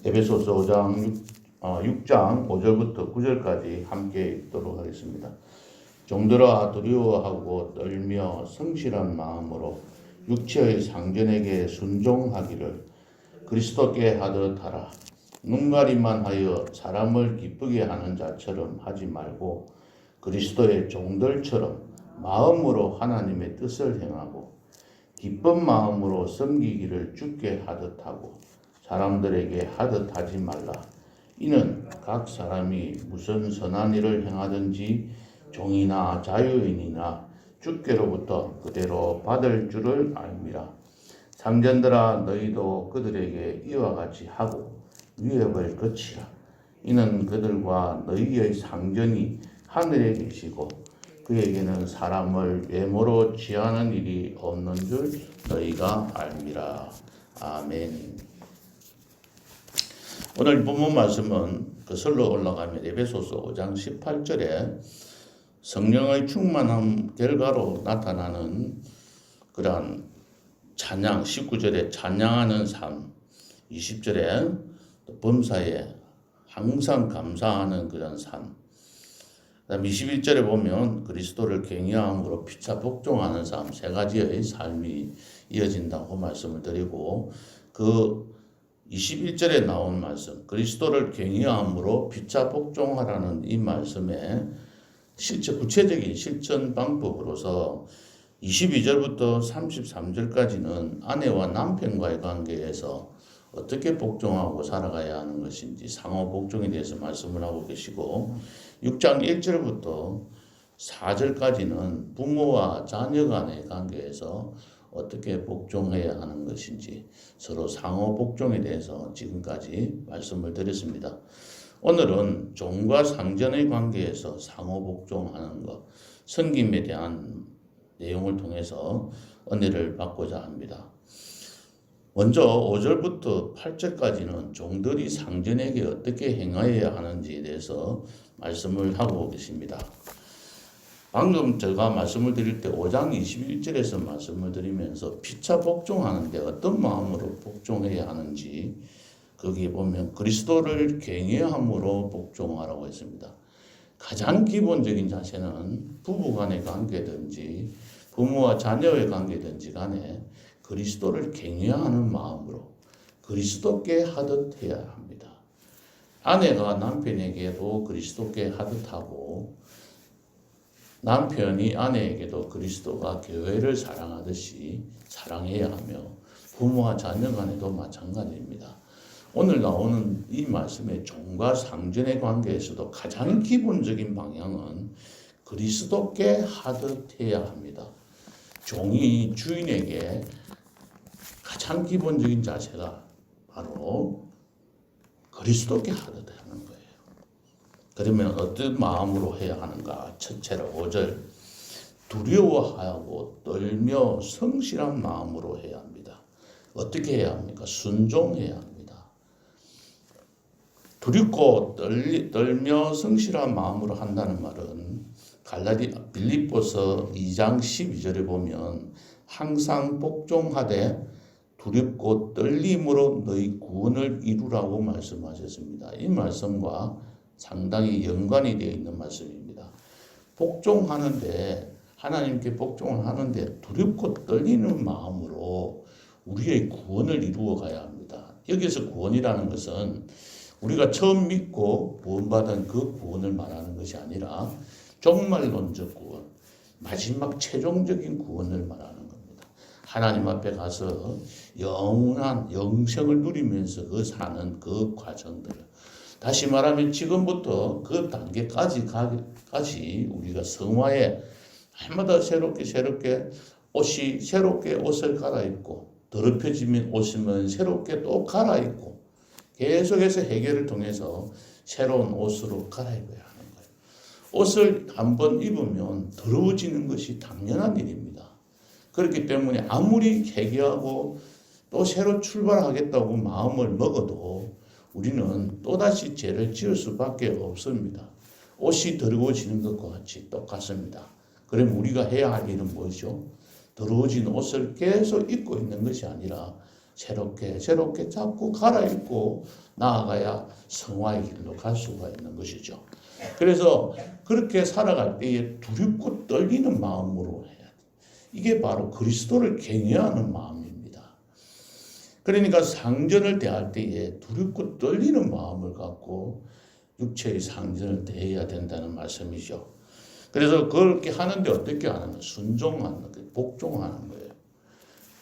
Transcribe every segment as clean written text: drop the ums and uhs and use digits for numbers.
에베소서 6장 5절부터 9절까지 함께 읽도록 하겠습니다. 종들아 두려워하고 떨며 성실한 마음으로 육체의 상전에게 순종하기를 그리스도께 하듯 하라. 눈가림만 하여 사람을 기쁘게 하는 자처럼 하지 말고 그리스도의 종들처럼 마음으로 하나님의 뜻을 행하고 기쁜 마음으로 섬기기를 주께 하듯 하고 사람들에게 하듯 하지 말라. 이는 각 사람이 무슨 선한 일을 행하든지 종이나 자유인이나 주께로부터 그대로 받을 줄을 알미라. 상전들아 너희도 그들에게 이와 같이 하고 위협을 거치라. 이는 그들과 너희의 상전이 하늘에 계시고 그에게는 사람을 외모로 취하는 일이 없는 줄 너희가 알미라. 아멘. 오늘 본문 말씀은 거슬러 올라가면 에베소서 5장 18절에 성령의 충만함 결과로 나타나는 그러한 찬양, 19절에 찬양하는 삶, 20절에 범사에 항상 감사하는 그런 삶, 그다음 21절에 보면 그리스도를 경외함으로 피차 복종하는 삶, 세 가지의 삶이 이어진다고 말씀을 드리고, 그 21절에 나온 말씀, 그리스도를 경외함으로 피차 복종하라는 이 말씀에 구체적인 실천 방법으로서 22절부터 33절까지는 아내와 남편과의 관계에서 어떻게 복종하고 살아가야 하는 것인지 상호 복종에 대해서 말씀을 하고 계시고, 6장 1절부터 4절까지는 부모와 자녀 간의 관계에서 어떻게 복종해야 하는 것인지 서로 상호 복종에 대해서 지금까지 말씀을 드렸습니다. 오늘은 종과 상전의 관계에서 상호 복종하는 것, 섬김에 대한 내용을 통해서 은혜를 받고자 합니다. 먼저 5절부터 8절까지는 종들이 상전에게 어떻게 행하여야 하는지에 대해서 말씀을 하고 계십니다. 방금 제가 말씀을 드릴 때 5장 21절에서 말씀을 드리면서 피차 복종하는데 어떤 마음으로 복종해야 하는지 거기에 보면 그리스도를 경외함으로 복종하라고 했습니다. 가장 기본적인 자세는 부부간의 관계든지 부모와 자녀의 관계든지 간에 그리스도를 경외하는 마음으로 그리스도께 하듯 해야 합니다. 아내가 남편에게도 그리스도께 하듯 하고 남편이 아내에게도 그리스도가 교회를 사랑하듯이 사랑해야 하며 부모와 자녀 간에도 마찬가지입니다. 오늘 나오는 이 말씀의 종과 상전의 관계에서도 가장 기본적인 방향은 그리스도께 하듯 해야 합니다. 종이 주인에게 가장 기본적인 자세가 바로 그리스도께 하듯 하는 거예요. 그러면 어떤 마음으로 해야 하는가? 첫째로 5절, 두려워하고 떨며 성실한 마음으로 해야 합니다. 어떻게 해야 합니까? 순종해야 합니다. 두렵고 떨며 성실한 마음으로 한다는 말은 빌립보서 2장 12절에 보면 항상 복종하되 두렵고 떨림으로 너희 구원을 이루라고 말씀하셨습니다. 이 말씀과 상당히 연관이 되어 있는 말씀입니다. 복종하는데 하나님께 복종을 하는데 두렵고 떨리는 마음으로 우리의 구원을 이루어 가야 합니다. 여기서 구원이라는 것은 우리가 처음 믿고 구원받은 그 구원을 말하는 것이 아니라 종말론적 구원, 마지막 최종적인 구원을 말하는 겁니다. 하나님 앞에 가서 영원한 영생을 누리면서 사는 그 과정들. 다시 말하면 지금부터 그 단계까지 우리가 성화에 해마다 새롭게 옷을 갈아입고 더럽혀지면 옷이면 새롭게 또 갈아입고 계속해서 해결을 통해서 새로운 옷으로 갈아입어야 하는 거예요. 옷을 한번 입으면 더러워지는 것이 당연한 일입니다. 그렇기 때문에 아무리 회개하고 또 새로 출발하겠다고 마음을 먹어도 우리는 또다시 죄를 지을 수밖에 없습니다. 옷이 더러워지는 것과 같이 똑같습니다. 그럼 우리가 해야 할 일은 무엇이죠? 더러워진 옷을 계속 입고 있는 것이 아니라 새롭게 자꾸 갈아입고 나아가야 성화의 길로 갈 수가 있는 것이죠. 그래서 그렇게 살아갈 때에 두렵고 떨리는 마음으로 해야 돼. 이게 바로 그리스도를 경외하는 마음입니다. 그러니까 상전을 대할 때에 두렵고 떨리는 마음을 갖고 육체의 상전을 대해야 된다는 말씀이죠. 그래서 그렇게 하는데 어떻게 하는 거예요? 순종하는 거예요. 복종하는 거예요.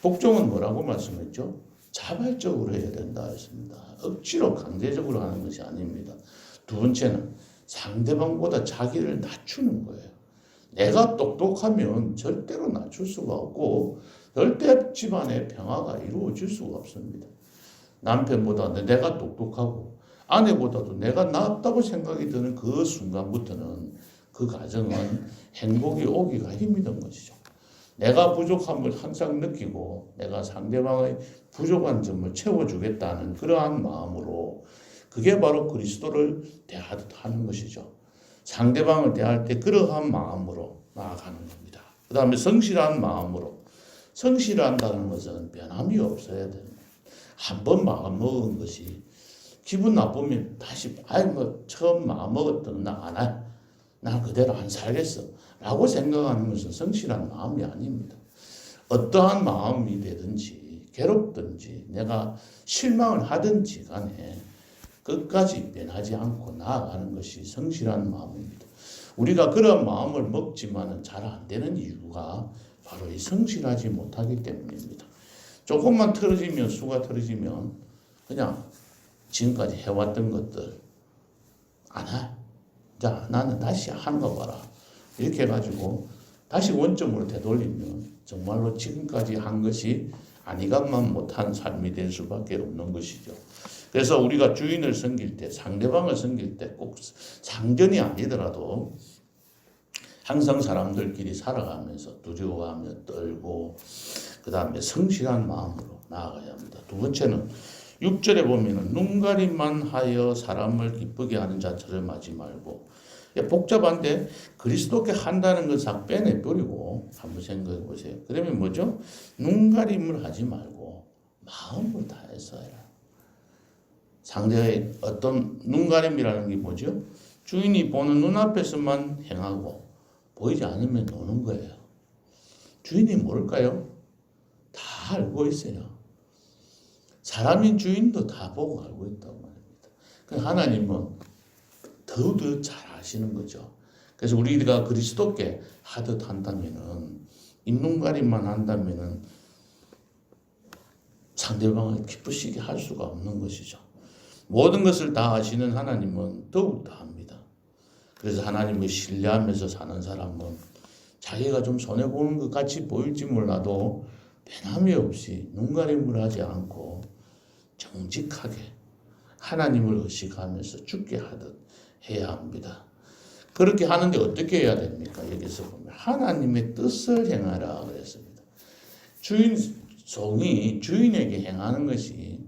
복종은 뭐라고 말씀했죠? 자발적으로 해야 된다 했습니다. 억지로 강제적으로 하는 것이 아닙니다. 두 번째는 상대방보다 자기를 낮추는 거예요. 내가 똑똑하면 절대로 낮출 수가 없고 절대 집안의 평화가 이루어질 수가 없습니다. 남편보다 내가 똑똑하고 아내보다도 내가 낫다고 생각이 드는 그 순간부터는 그 가정은 행복이 오기가 힘든 것이죠. 내가 부족함을 항상 느끼고 내가 상대방의 부족한 점을 채워주겠다는 그러한 마음으로 그게 바로 그리스도를 대하듯 하는 것이죠. 상대방을 대할 때 그러한 마음으로 나아가는 겁니다. 그 다음에 성실한 마음으로. 성실한다는 것은 변함이 없어야 됩니다. 한번 마음먹은 것이 기분 나쁘면 다시 처음 마음먹었던 나 안 해. 난 그대로 안 살겠어. 라고 생각하는 것은 성실한 마음이 아닙니다. 어떠한 마음이 되든지 괴롭든지 내가 실망을 하든지 간에 끝까지 변하지 않고 나아가는 것이 성실한 마음입니다. 우리가 그런 마음을 먹지만은 잘 안 되는 이유가 바로 이 성실하지 못하기 때문입니다. 조금만 틀어지면 수가 틀어지면 그냥 지금까지 해왔던 것들 안 해. 자, 나는 다시 하는 거 봐라. 이렇게 해가지고 다시 원점으로 되돌리면 정말로 지금까지 한 것이 아니감만 못한 삶이 될 수밖에 없는 것이죠. 그래서 우리가 주인을 섬길 때, 상대방을 섬길 때 꼭 상전이 아니더라도 항상 사람들끼리 살아가면서 두려워하며 떨고 그 다음에 성실한 마음으로 나아가야 합니다. 두 번째는 6절에 보면 눈가림만 하여 사람을 기쁘게 하는 자처럼 하지 말고, 복잡한데 그리스도께 한다는 걸 싹 빼내버리고 한번 생각해 보세요. 그러면 뭐죠? 눈가림을 하지 말고 마음을 다해서 해라. 상대의 어떤 눈가림이라는 게 뭐죠? 주인이 보는 눈앞에서만 행하고 보이지 않으면 노는 거예요. 주인이 모를까요? 다 알고 있어요. 사람인 주인도 다 보고 알고 있다고 말입니다. 하나님은 더욱 잘 아시는 거죠. 그래서 우리가 그리스도께 하듯 한다면은, 입눈가림만 한다면은 상대방을 기쁘시게 할 수가 없는 것이죠. 모든 것을 다 아시는 하나님은 더욱 다 합니다. 그래서 하나님을 신뢰하면서 사는 사람은 자기가 좀 손해보는 것 같이 보일지 몰라도 변함이 없이 눈가림을 하지 않고 정직하게 하나님을 의식하면서 죽게 하듯 해야 합니다. 그렇게 하는데 어떻게 해야 됩니까? 여기서 보면 하나님의 뜻을 행하라 그랬습니다. 종이 주인에게 행하는 것이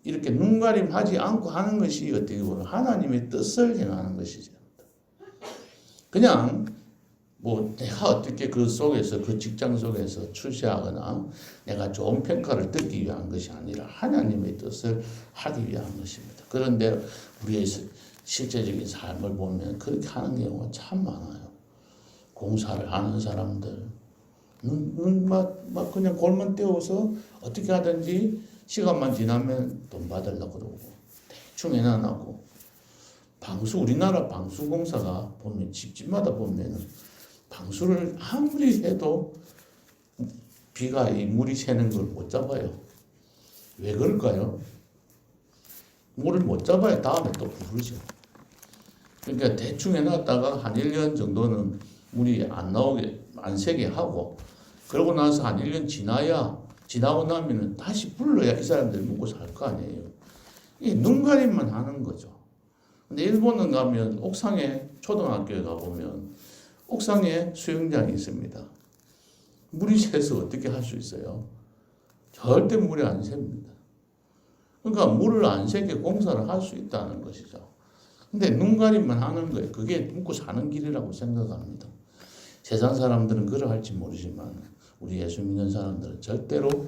이렇게 눈가림하지 않고 하는 것이 어떻게 보면 하나님의 뜻을 행하는 것이죠. 그냥 내가 어떻게 그 속에서, 그 직장 속에서 출세하거나 내가 좋은 평가를 듣기 위한 것이 아니라 하나님의 뜻을 하기 위한 것입니다. 그런데 우리의 실제적인 삶을 보면 그렇게 하는 경우가 참 많아요. 공사를 하는 사람들, 그냥 골만 떼어서 어떻게 하든지 시간만 지나면 돈 받으려고 그러고 대충 해놔놓고, 우리나라 방수공사가 보면 집집마다 보면은 방수를 아무리 해도 비가 물이 새는 걸 못 잡아요. 왜 그럴까요? 물을 못 잡아야 다음에 또 부르죠. 그러니까 대충 해놨다가 한 1년 정도는 물이 안 새게 하고, 그러고 나서 한 1년 지나고 나면은 다시 불러야 이 사람들이 먹고 살 거 아니에요. 이게 눈가림만 하는 거죠. 근데 일본은 가면 옥상에, 초등학교에 가보면 옥상에 수영장이 있습니다. 물이 새서 어떻게 할 수 있어요? 절대 물이 안 셉니다. 그러니까 물을 안 새게 공사를 할 수 있다는 것이죠. 근데 눈가림만 하는 거예요. 그게 먹고 사는 길이라고 생각합니다. 세상 사람들은 그러할지 모르지만 우리 예수 믿는 사람들은 절대로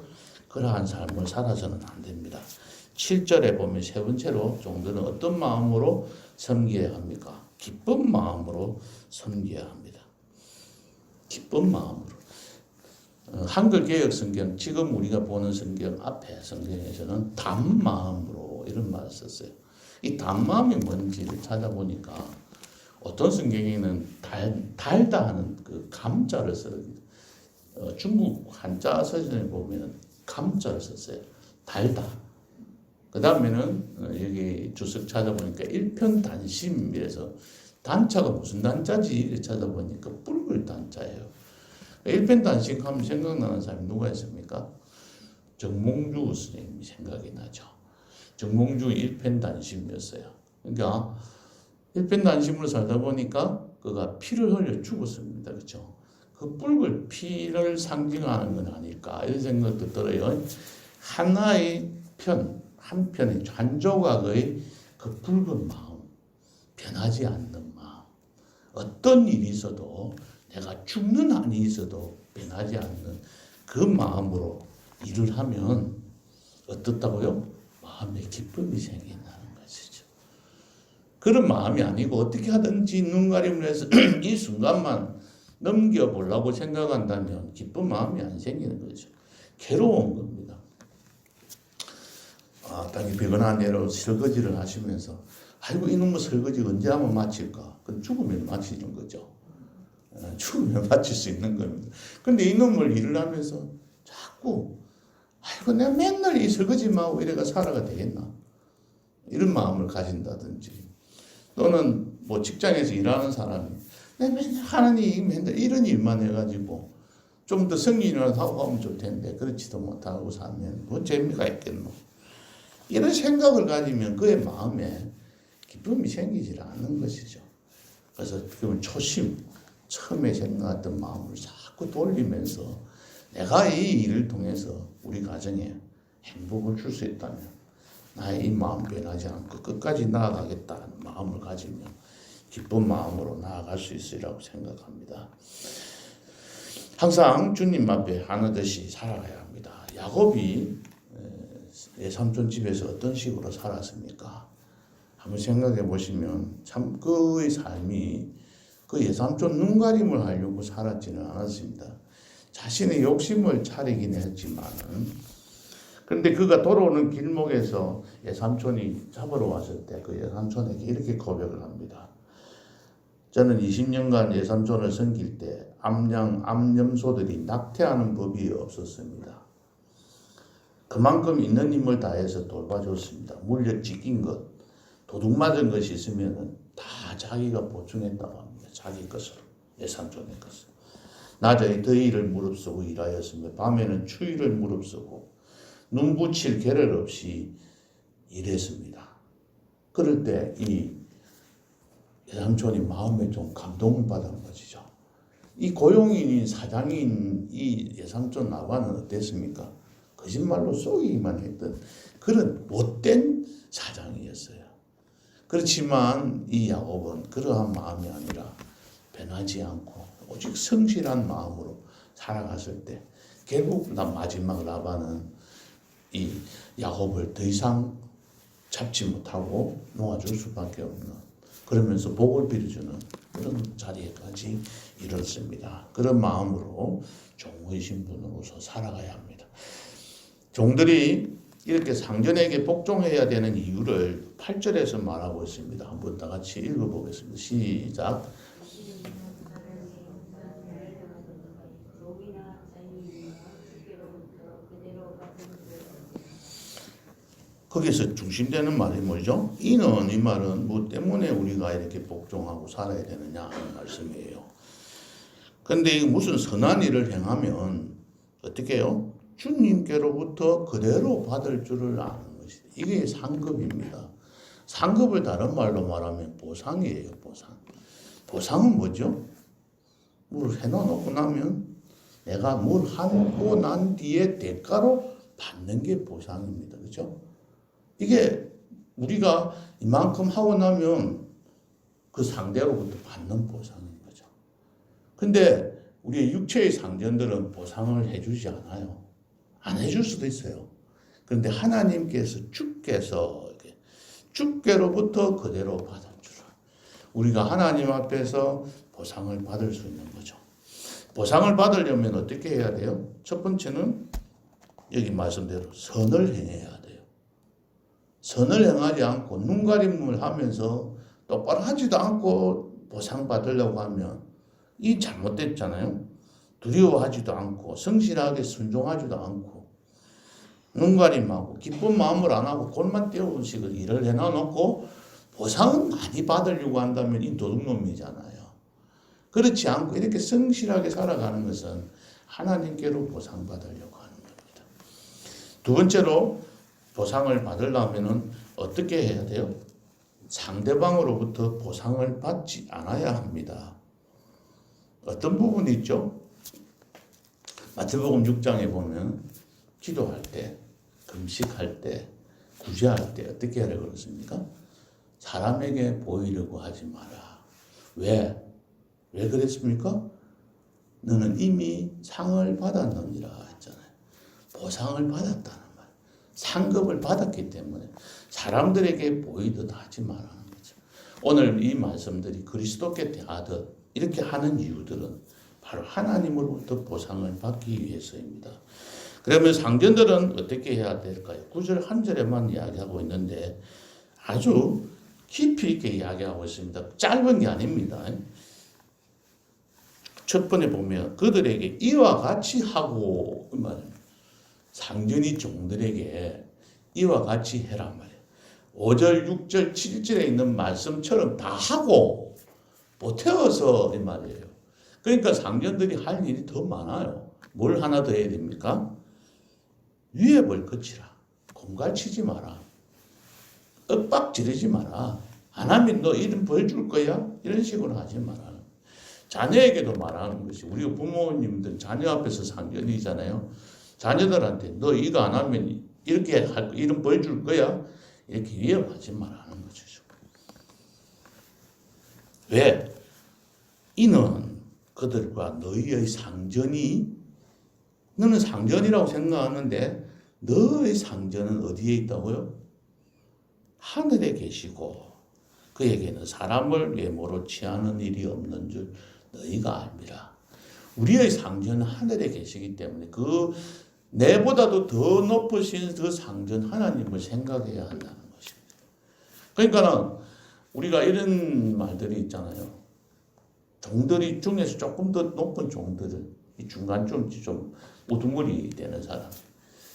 그러한 삶을 살아서는 안 됩니다. 7절에 보면 세 번째로 종들은 어떤 마음으로 섬겨야 합니까? 기쁜 마음으로 섬겨야 합니다. 기쁜 마음으로. 한글 개역 성경, 지금 우리가 보는 성경 앞에 성경에서는 단 마음으로 이런 말을 썼어요. 이 단 마음이 뭔지를 찾아보니까 어떤 성경에는 달다 하는 그 감자를 써요. 중국 한자 서신에 보면 감자를 썼어요. 달다. 그 다음에는 여기 주석 찾아보니까 일편단심이라서 단자가 무슨 단자지 찾아보니까 붉을 단자예요. 일편단심 하면 생각나는 사람이 누가 있습니까? 정몽주 스님이 생각이 나죠. 정몽주 일편단심이었어요. 그러니까 일편단심으로 살다 보니까 그가 피를 흘려 죽었습니다. 그렇죠? 그 붉을 피를 상징하는 건 아닐까 이런 생각도 들어요. 하나의 한 편의 한 조각의 그 붉은 마음, 변하지 않는 마음, 어떤 일이 있어도 내가 죽는 한이 있어도 변하지 않는 그 마음으로 일을 하면 어떻다고요? 마음에 기쁨이 생긴다는 것이죠. 그런 마음이 아니고 어떻게 하든지 눈 가림을 해서 이 순간만 넘겨보려고 생각한다면 기쁜 마음이 안 생기는 거죠. 괴로운 겁니다. 땅이 비거나 내로 설거지를 하시면서 아이고 이놈의 설거지 언제 하면 마칠까? 그건 죽으면 마치는 거죠. 죽으면 마칠 수 있는 겁니다. 근데 이놈을 일을 하면서 자꾸 아이고 내가 맨날 이 설거지만 하고 이래가 살아가 되겠나? 이런 마음을 가진다든지 또는 뭐 직장에서 일하는 사람이 내가 맨날 하느니 맨날 이런 일만 해가지고 좀 더 성인이라도 하고 하면 좋을 텐데 그렇지도 못하고 살면 뭐 재미가 있겠노? 이런 생각을 가지면 그의 마음에 기쁨이 생기질 않는 것이죠. 그래서 그러면 처음에 생각했던 마음을 자꾸 돌리면서 내가 이 일을 통해서 우리 가정에 행복을 줄 수 있다면 나의 이 마음 변하지 않고 끝까지 나아가겠다는 마음을 가지면 기쁜 마음으로 나아갈 수 있으리라고 생각합니다. 항상 주님 앞에 하나듯이 살아가야 합니다. 야곱이 외삼촌 집에서 어떤 식으로 살았습니까? 한번 생각해 보시면 참 그의 삶이 그 외삼촌 눈가림을 하려고 살았지는 않았습니다. 자신의 욕심을 차리긴 했지만은 그런데 그가 돌아오는 길목에서 외삼촌이 잡으러 왔을 때 그 외삼촌에게 이렇게 고백을 합니다. 저는 20년간 외삼촌을 섬길 때 암염소들이 낙태하는 법이 없었습니다. 그만큼 있는 힘을 다해서 돌봐줬습니다. 물려 찢긴 것, 도둑 맞은 것이 있으면 다 자기가 보충했다고 합니다. 자기 것으로, 외삼촌의 것을. 낮에 더위를 무릅쓰고 일하였으며 밤에는 추위를 무릅쓰고 눈 붙일 겨를 없이 일했습니다. 그럴 때 이 외삼촌이 마음에 좀 감동을 받은 것이죠. 이 고용인인 사장인 이 외삼촌 나와는 어땠습니까? 거짓말로 속이기만 했던 그런 못된 사장이었어요. 그렇지만 이 야곱은 그러한 마음이 아니라 변하지 않고 오직 성실한 마음으로 살아갔을 때 결국 마지막 라반은 이 야곱을 더 이상 잡지 못하고 놓아줄 수밖에 없는 그러면서 복을 빌어주는 그런 자리에까지 이뤘습니다. 그런 마음으로 종의 신분으로서 살아가야 합니다. 종들이 이렇게 상전에게 복종해야 되는 이유를 8절에서 말하고 있습니다. 한번 다 같이 읽어보겠습니다. 시작. 거기서 중심되는 말이 뭐죠? 이는 이 말은 뭐 때문에 우리가 이렇게 복종하고 살아야 되느냐 하는 말씀이에요. 근데 이게 무슨 선한 일을 행하면 어떻게 해요? 주님께로부터 그대로 받을 줄을 아는 것이다. 이게 상급입니다. 상급을 다른 말로 말하면 보상이에요. 보상. 보상은 뭐죠? 뭘 해놓고 나면 내가 뭘 하고 난 뒤에 대가로 받는 게 보상입니다. 그렇죠? 이게 우리가 이만큼 하고 나면 그 상대로부터 받는 보상인 거죠. 근데 우리의 육체의 상전들은 보상을 해주지 않아요. 안 해줄 수도 있어요. 그런데 하나님께서 주께서 주께로부터 그대로 받아주라. 우리가 하나님 앞에서 보상을 받을 수 있는 거죠. 보상을 받으려면 어떻게 해야 돼요? 첫 번째는 여기 말씀대로 선을 행해야 돼요. 선을 행하지 않고 눈가림을 하면서 똑바로 하지도 않고 보상받으려고 하면 이 잘못됐잖아요. 두려워하지도 않고 성실하게 순종하지도 않고 눈가림하고 기쁜 마음을 안 하고 골만 때우는 식으로 일을 해놔놓고 보상은 많이 받으려고 한다면 이 도둑놈이잖아요. 그렇지 않고 이렇게 성실하게 살아가는 것은 하나님께로 보상받으려고 하는 겁니다. 두 번째로 보상을 받으려면 어떻게 해야 돼요? 상대방으로부터 보상을 받지 않아야 합니다. 어떤 부분이 있죠? 마태복음 6장에 보면 기도할 때, 금식할 때, 구제할 때 어떻게 하라고 그랬습니까? 사람에게 보이려고 하지 마라. 왜? 왜 그랬습니까? 너는 이미 상을 받았느니라 했잖아요. 보상을 받았다는 말. 상급을 받았기 때문에 사람들에게 보이듯 하지 말라는 거죠. 오늘 이 말씀들이 그리스도께 대하듯 이렇게 하는 이유들은 바로 하나님으로부터 보상을 받기 위해서입니다. 그러면 상전들은 어떻게 해야 될까요? 9절 한 절에만 이야기하고 있는데 아주 깊이 있게 이야기하고 있습니다. 짧은 게 아닙니다. 첫 번에 보면 그들에게 이와 같이 하고 상전이 종들에게 이와 같이 해란 말이에요. 5절, 6절, 7절에 있는 말씀처럼 다 하고 못 태워서 이 말이에요. 그러니까 상전들이 할 일이 더 많아요. 뭘 하나 더 해야 됩니까? 위에 벌 거치라. 공갈치지 마라. 윽박 지르지 마라. 안 하면 너 이런 벌 줄 거야? 이런 식으로 하지 마라. 자녀에게도 말하는 것이 우리 부모님들 자녀 앞에서 상전이잖아요. 자녀들한테 너 이거 안 하면 이렇게 할 이런 벌 줄 거야? 이렇게 위협하지 말라는 거죠. 왜? 이는 그들과 너희의 상전이 너는 상전이라고 생각하는데 너의 상전은 어디에 있다고요? 하늘에 계시고 그에게는 사람을 외모로 취하는 일이 없는 줄 너희가 압니다. 우리의 상전은 하늘에 계시기 때문에 그 내보다도 더 높으신 그 상전 하나님을 생각해야 한다는 것입니다. 그러니까는 우리가 이런 말들이 있잖아요. 종들이 중에서 조금 더 높은 종들을 이 중간쯤 좀 우두머리 되는 사람,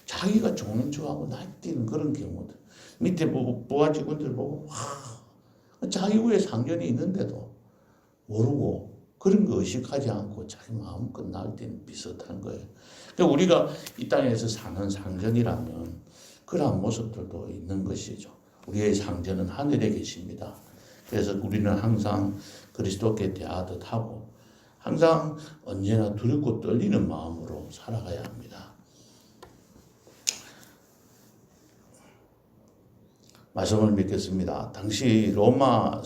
자기가 종인 척하고 날뛰는 그런 경우들, 밑에 보고 부하직원들 보고 와, 자기 위에 상전이 있는데도 모르고 그런 거 의식하지 않고 자기 마음껏 날뛰는 비슷한 거예요. 그러니까 우리가 이 땅에서 사는 상전이라면 그러한 모습들도 있는 것이죠. 우리의 상전은 하늘에 계십니다. 그래서 우리는 항상 그리스도께 대하듯 하고 항상 언제나 두렵고 떨리는 마음으로 살아가야 합니다. 말씀을 믿겠습니다. 당시 로마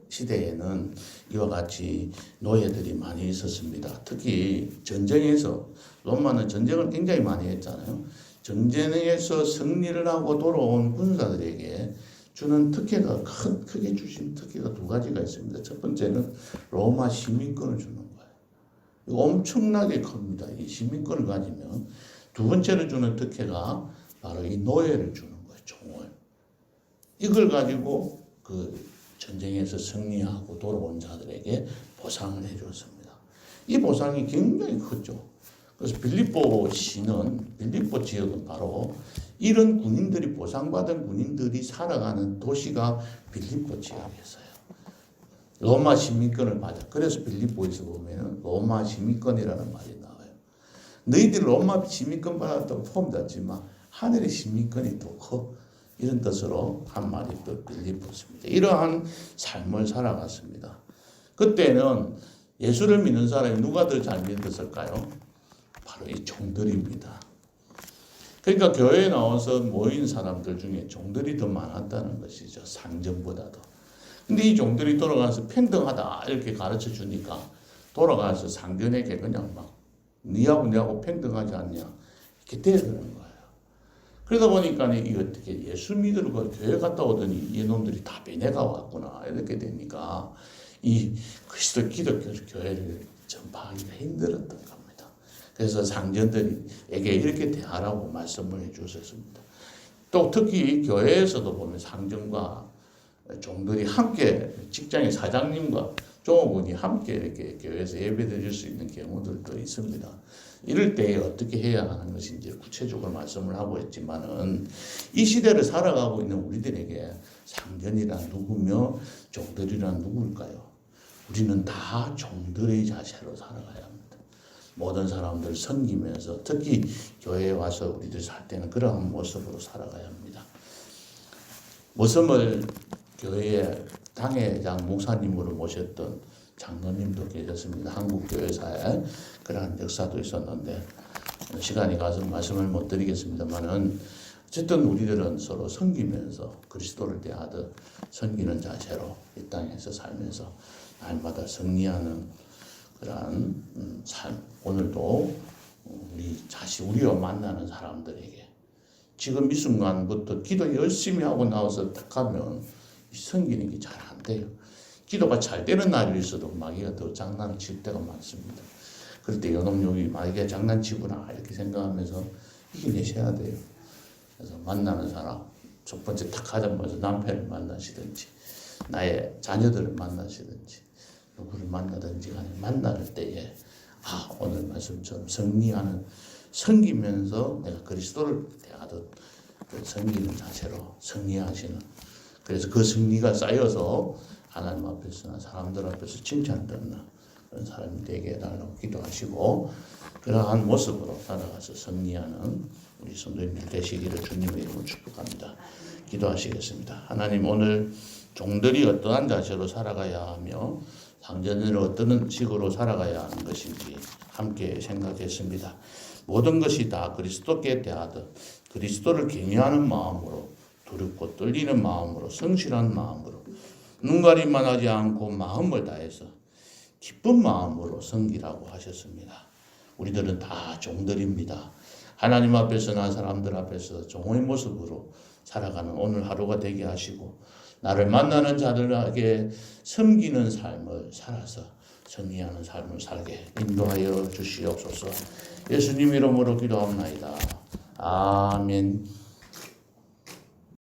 시대에는 이와 같이 노예들이 많이 있었습니다. 특히 전쟁에서 로마는 전쟁을 굉장히 많이 했잖아요. 전쟁에서 승리를 하고 돌아온 군사들에게 주는 특혜가 크게 주신 특혜가 두 가지가 있습니다. 첫 번째는 로마 시민권을 주는 거예요. 이거 엄청나게 큽니다. 이 시민권을 가지면 두 번째로 주는 특혜가 바로 이 노예를 주는 거예요. 종을. 이걸 가지고 그 전쟁에서 승리하고 돌아온 자들에게 보상을 해줬습니다. 이 보상이 굉장히 컸죠. 그래서 빌립보 지역은 바로 이런 군인들이 보상받은 군인들이 살아가는 도시가 빌립보 지역이었어요. 로마 시민권을 받아. 그래서 빌립보에서 보면 로마 시민권이라는 말이 나와요. 너희들 로마 시민권 받았다고 폼잡지만 하늘의 시민권이 더 커. 이런 뜻으로 한 말이 또 빌립보입니다. 이러한 삶을 살아갔습니다. 그때는 예수를 믿는 사람이 누가 더 잘 믿었을까요? 바로 이 종들입니다. 그러니까 교회에 나와서 모인 사람들 중에 종들이 더 많았다는 것이죠. 상전보다도. 근데 이 종들이 돌아가서 평등하다 이렇게 가르쳐 주니까 돌아가서 상전에게 그냥 막 니하고 내하고 평등하지 않냐 이렇게 돼야 되는 거예요. 그러다 보니까 이 어떻게 예수 믿으러 교회 갔다 오더니 이놈들이 다 베네가 왔구나 이렇게 되니까 이 그리스도 기독교 교회를 전파하기가 힘들었던 겁니다. 그래서 상전들에게 이렇게 대하라고 말씀을 해주셨습니다. 또 특히 교회에서도 보면 상전과 종들이 함께 직장의 사장님과 종업원이 함께 이렇게 교회에서 예배드릴 수 있는 경우들도 있습니다. 이럴 때 어떻게 해야 하는 것인지 구체적으로 말씀을 하고 있지만은 이 시대를 살아가고 있는 우리들에게 상전이란 누구며 종들이란 누구일까요? 우리는 다 종들의 자세로 살아가야 합니다. 모든 사람들 섬기면서 특히 교회에 와서 우리들 살 때는 그러한 모습으로 살아가야 합니다. 모섬을 교회의 당회장 목사님으로 모셨던 장로님도 계셨습니다. 한국교회사에 그러한 역사도 있었는데 시간이 가서 말씀을 못 드리겠습니다만은 어쨌든 우리들은 서로 섬기면서 그리스도를 대하듯 섬기는 자세로 이 땅에서 살면서 날마다 승리하는 그러한 삶. 오늘도 우리와 만나는 사람들에게 지금 이 순간부터 기도 열심히 하고 나와서 딱 하면 섬기는 게 잘 안 돼요. 기도가 잘 되는 날이 있어도 마귀가 더 장난을 칠 때가 많습니다. 그럴 때 요놈이 마귀가 장난치구나 이렇게 생각하면서 이겨내셔야 돼요. 그래서 만나는 사람 첫 번째 탁 하자마자 남편을 만나시든지 나의 자녀들을 만나시든지 누구를 만나든지 간에 만날 때에 오늘 말씀처럼 섬기면서 내가 그리스도를 대하듯 섬기는 자세로 승리하시는, 그래서 그 승리가 쌓여서 하나님 앞에서나 사람들 앞에서 칭찬받는 그런 사람이 되게 해달라고 기도하시고 그러한 모습으로 살아가서 승리하는 우리 성도님들 되시기를 주님의 이름으로 축복합니다. 기도하시겠습니다. 하나님, 오늘 종들이 어떠한 자세로 살아가야 하며 상전을 어떤 식으로 살아가야 하는 것인지 함께 생각했습니다. 모든 것이 다 그리스도께 대하듯 그리스도를 경외하는 마음으로, 두렵고 떨리는 마음으로, 성실한 마음으로, 눈가림만 하지 않고 마음을 다해서 기쁜 마음으로 섬기라고 하셨습니다. 우리들은 다 종들입니다. 하나님 앞에서나 사람들 앞에서 종의 모습으로 살아가는 오늘 하루가 되게 하시고 나를 만나는 자들에게 섬기는 삶을 살아서 승리하는 삶을 살게 인도하여 주시옵소서. 예수님 이름으로 기도합나이다. 아멘.